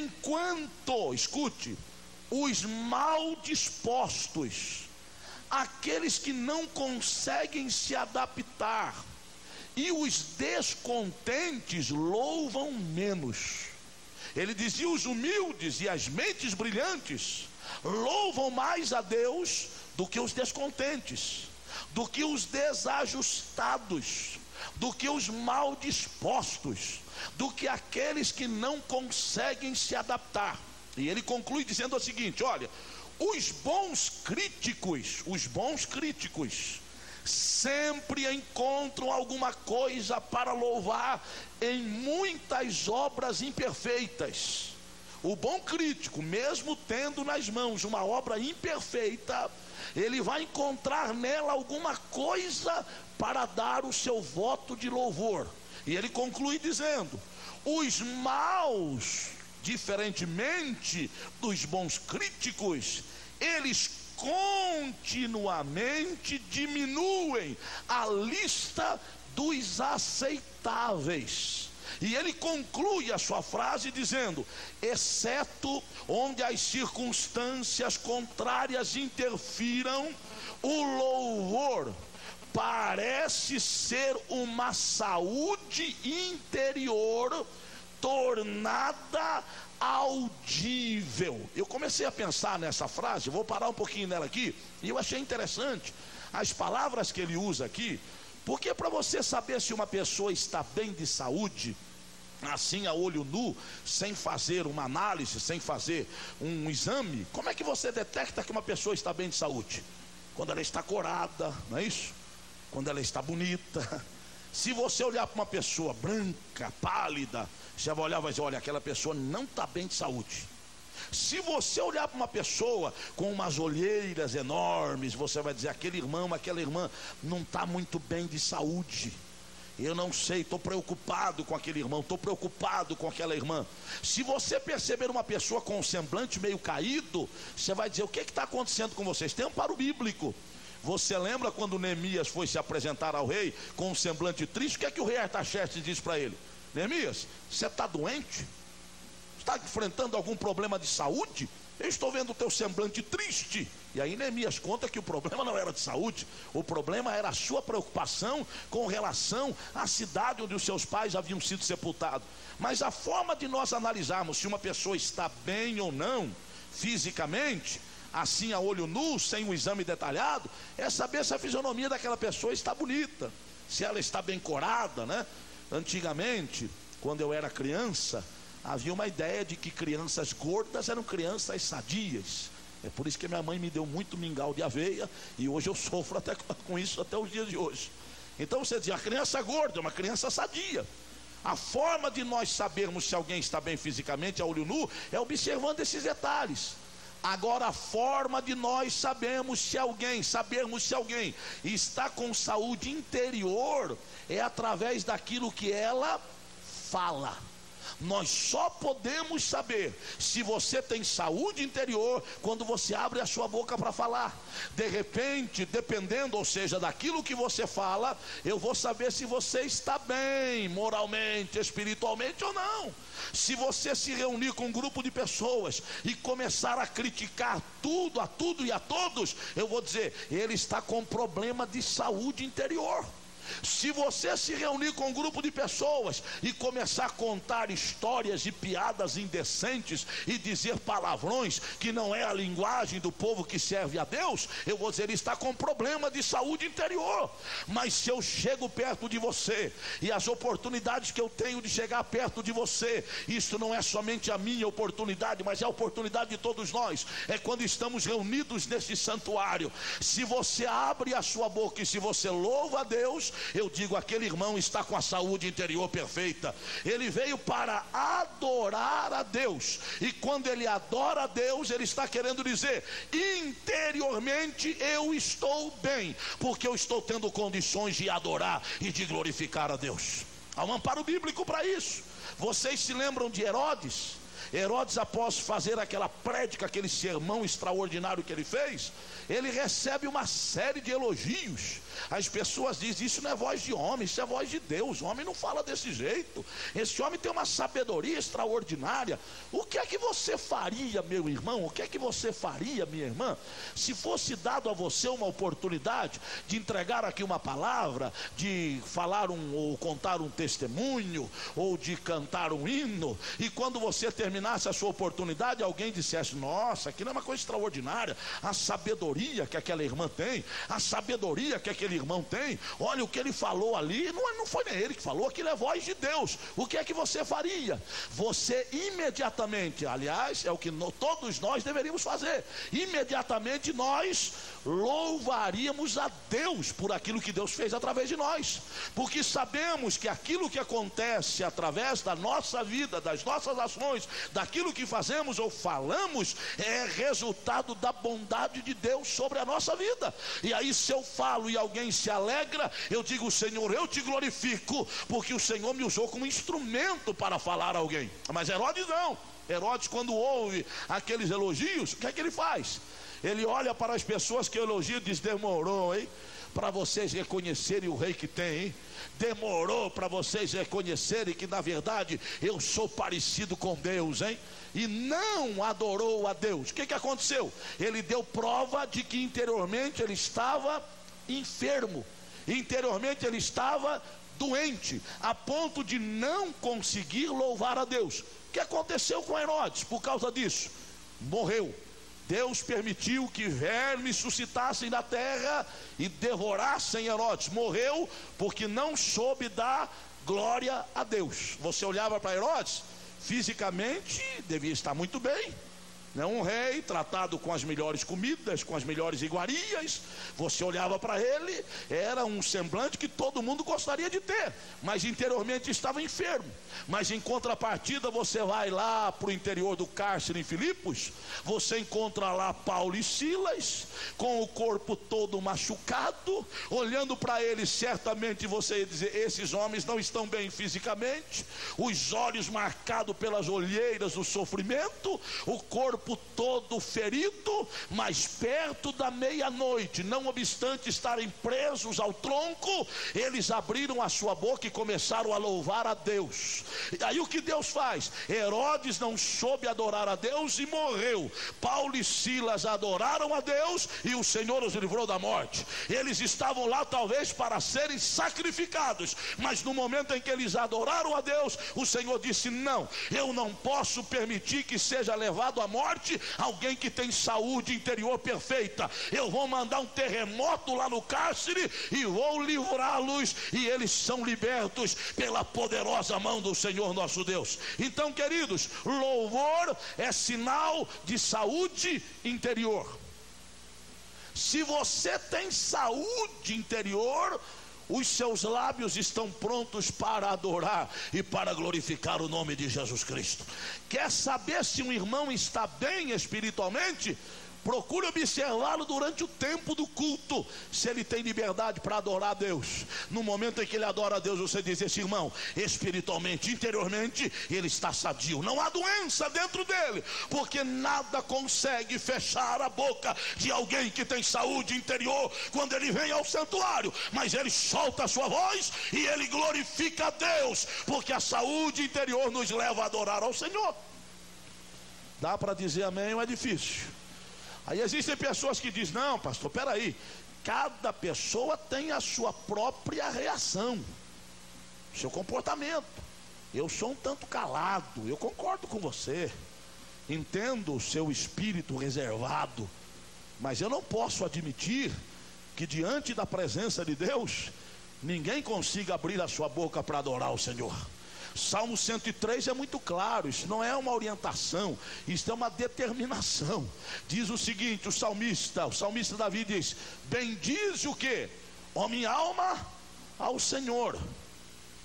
enquanto, escute, os mal dispostos, aqueles que não conseguem se adaptar, e os descontentes louvam menos. Ele dizia: os humildes e as mentes brilhantes louvam mais a Deus do que os descontentes, do que os desajustados, do que os mal dispostos, do que aqueles que não conseguem se adaptar. E ele conclui dizendo o seguinte: olha, os bons críticos sempre encontram alguma coisa para louvar em muitas obras imperfeitas. O bom crítico, mesmo tendo nas mãos uma obra imperfeita, ele vai encontrar nela alguma coisa para dar o seu voto de louvor. E ele conclui dizendo: os maus, diferentemente dos bons críticos, eles continuamente diminuem a lista dos aceitáveis. E ele conclui a sua frase dizendo: exceto onde as circunstâncias contrárias interfiram, o louvor parece ser uma saúde interior tornada audível. Eu comecei a pensar nessa frase, vou parar um pouquinho nela aqui, e eu achei interessante as palavras que ele usa aqui, porque para você saber se uma pessoa está bem de saúde, assim a olho nu, sem fazer uma análise, sem fazer um exame, como é que você detecta que uma pessoa está bem de saúde? Quando ela está corada, não é isso? Quando ela está bonita. Se você olhar para uma pessoa branca, pálida, você vai olhar e vai dizer: olha, aquela pessoa não está bem de saúde. Se você olhar para uma pessoa com umas olheiras enormes, você vai dizer: aquele irmão, aquela irmã não está muito bem de saúde. Eu não sei, estou preocupado com aquele irmão, estou preocupado com aquela irmã. Se você perceber uma pessoa com um semblante meio caído, você vai dizer: o que está acontecendo com vocês? Tem um amparo bíblico. Você lembra quando Neemias foi se apresentar ao rei com um semblante triste? O que é que o rei Artaxerxes disse para ele? Neemias, você está doente? Está enfrentando algum problema de saúde? Eu estou vendo o teu semblante triste. E aí Neemias conta que o problema não era de saúde, o problema era a sua preocupação com relação à cidade onde os seus pais haviam sido sepultados. Mas a forma de nós analisarmos se uma pessoa está bem ou não fisicamente, assim a olho nu, sem um exame detalhado, é saber se a fisionomia daquela pessoa está bonita, se ela está bem corada, né? Antigamente, quando eu era criança, havia uma ideia de que crianças gordas eram crianças sadias. É por isso que minha mãe me deu muito mingau de aveia, e hoje eu sofro até com isso até os dias de hoje. Então você diz: a criança gorda é uma criança sadia. A forma de nós sabermos se alguém está bem fisicamente a olho nu é observando esses detalhes. Agora, a forma de nós sabermos se alguém está com saúde interior é através daquilo que ela fala. Nós só podemos saber se você tem saúde interior quando você abre a sua boca para falar. De repente, dependendo, ou seja, daquilo que você fala, eu vou saber se você está bem moralmente, espiritualmente ou não. Se você se reunir com um grupo de pessoas e começar a criticar tudo, a tudo e a todos, eu vou dizer: ele está com problema de saúde interior. Se você se reunir com um grupo de pessoas e começar a contar histórias e piadas indecentes e dizer palavrões que não é a linguagem do povo que serve a Deus, eu vou dizer: ele está com problema de saúde interior. Mas se eu chego perto de você, e as oportunidades que eu tenho de chegar perto de você, isso não é somente a minha oportunidade, mas é a oportunidade de todos nós, é quando estamos reunidos nesse santuário. Se você abre a sua boca e se você louva a Deus, eu digo: aquele irmão está com a saúde interior perfeita. Ele veio para adorar a Deus, e quando ele adora a Deus, ele está querendo dizer: interiormente eu estou bem, porque eu estou tendo condições de adorar e de glorificar a Deus. Há um amparo bíblico para isso. Vocês se lembram de Herodes? Herodes, após fazer aquela prédica, aquele sermão extraordinário que ele fez, ele recebe uma série de elogios. As pessoas dizem, isso não é voz de homem, isso é voz de Deus. O homem não fala desse jeito. Esse homem tem uma sabedoria extraordinária. O que é que você faria, meu irmão? O que é que você faria, minha irmã, se fosse dado a você uma oportunidade de entregar aqui uma palavra, de falar ou contar um testemunho, ou de cantar um hino, e quando você terminasse a sua oportunidade, alguém dissesse, nossa, aquilo é uma coisa extraordinária, a sabedoria que aquela irmã tem, a sabedoria que aquele irmão tem, olha o que ele falou ali, não foi nem ele que falou, aquilo é voz de Deus. O que é que você faria? Você imediatamente, aliás, é o que todos nós deveríamos fazer, imediatamente nós louvaríamos a Deus por aquilo que Deus fez através de nós, porque sabemos que aquilo que acontece através da nossa vida, das nossas ações, daquilo que fazemos ou falamos, é resultado da bondade de Deus sobre a nossa vida. E aí, se eu falo e alguém se alegra, eu digo, Senhor, eu te glorifico, porque o Senhor me usou como instrumento para falar a alguém. Mas Herodes não. Herodes, quando ouve aqueles elogios, o que é que ele faz? Ele olha para as pessoas que elogiam e diz, demorou, hein? Para vocês reconhecerem o rei que tem, hein? Demorou para vocês reconhecerem que na verdade eu sou parecido com Deus, hein? E não adorou a Deus. O que aconteceu? Ele deu prova de que interiormente ele estava enfermo, interiormente ele estava doente, a ponto de não conseguir louvar a Deus. O que aconteceu com Herodes por causa disso? Morreu. Deus permitiu que vermes suscitassem na terra e devorassem Herodes. Morreu porque não soube dar glória a Deus. Você olhava para Herodes, fisicamente devia estar muito bem, um rei tratado com as melhores comidas, com as melhores iguarias. Você olhava para ele, era um semblante que todo mundo gostaria de ter, mas interiormente estava enfermo. Mas em contrapartida, você vai lá para o interior do cárcere em Filipos, você encontra lá Paulo e Silas, com o corpo todo machucado. Olhando para eles, certamente você ia dizer, esses homens não estão bem fisicamente, os olhos marcados pelas olheiras do sofrimento, o corpo todo ferido. Mas perto da meia-noite, não obstante estarem presos ao tronco, eles abriram a sua boca e começaram a louvar a Deus. E aí o que Deus faz? Herodes não soube adorar a Deus e morreu. Paulo e Silas adoraram a Deus e o Senhor os livrou da morte. Eles estavam lá talvez para serem sacrificados, mas no momento em que eles adoraram a Deus, o Senhor disse, não, eu não posso permitir que seja levado à morte alguém que tem saúde interior perfeita. Eu vou mandar um terremoto lá no cárcere e vou livrá-los, e eles são libertos pela poderosa mão do Senhor nosso Deus. Então, queridos, louvor é sinal de saúde interior. Se você tem saúde interior, os seus lábios estão prontos para adorar e para glorificar o nome de Jesus Cristo. Quer saber se um irmão está bem espiritualmente? Procure observá-lo durante o tempo do culto, se ele tem liberdade para adorar a Deus. No momento em que ele adora a Deus, você diz, esse irmão, espiritualmente, interiormente, ele está sadio, não há doença dentro dele, porque nada consegue fechar a boca de alguém que tem saúde interior quando ele vem ao santuário. Mas ele solta a sua voz e ele glorifica a Deus, porque a saúde interior nos leva a adorar ao Senhor. Dá para dizer amém ou é difícil? Aí existem pessoas que dizem, não pastor, peraí, cada pessoa tem a sua própria reação, seu comportamento. Eu sou um tanto calado, eu concordo com você, entendo o seu espírito reservado, mas eu não posso admitir que diante da presença de Deus, ninguém consiga abrir a sua boca para adorar o Senhor. Salmo 103 é muito claro, isso não é uma orientação, isso é uma determinação. Diz o seguinte, o salmista Davi diz, bendize o que? Ó minha alma ao Senhor,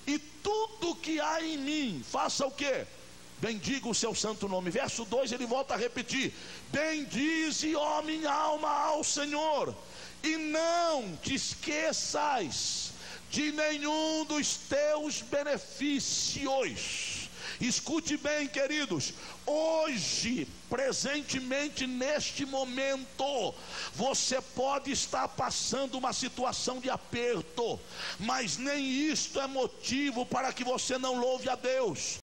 e tudo que há em mim, faça o que? Bendiga o seu santo nome. Verso 2 ele volta a repetir, bendize ó minha alma ao Senhor, e não te esqueças de nenhum dos teus benefícios. Escute bem, queridos, hoje, presentemente, neste momento, você pode estar passando uma situação de aperto, mas nem isto é motivo para que você não louve a Deus.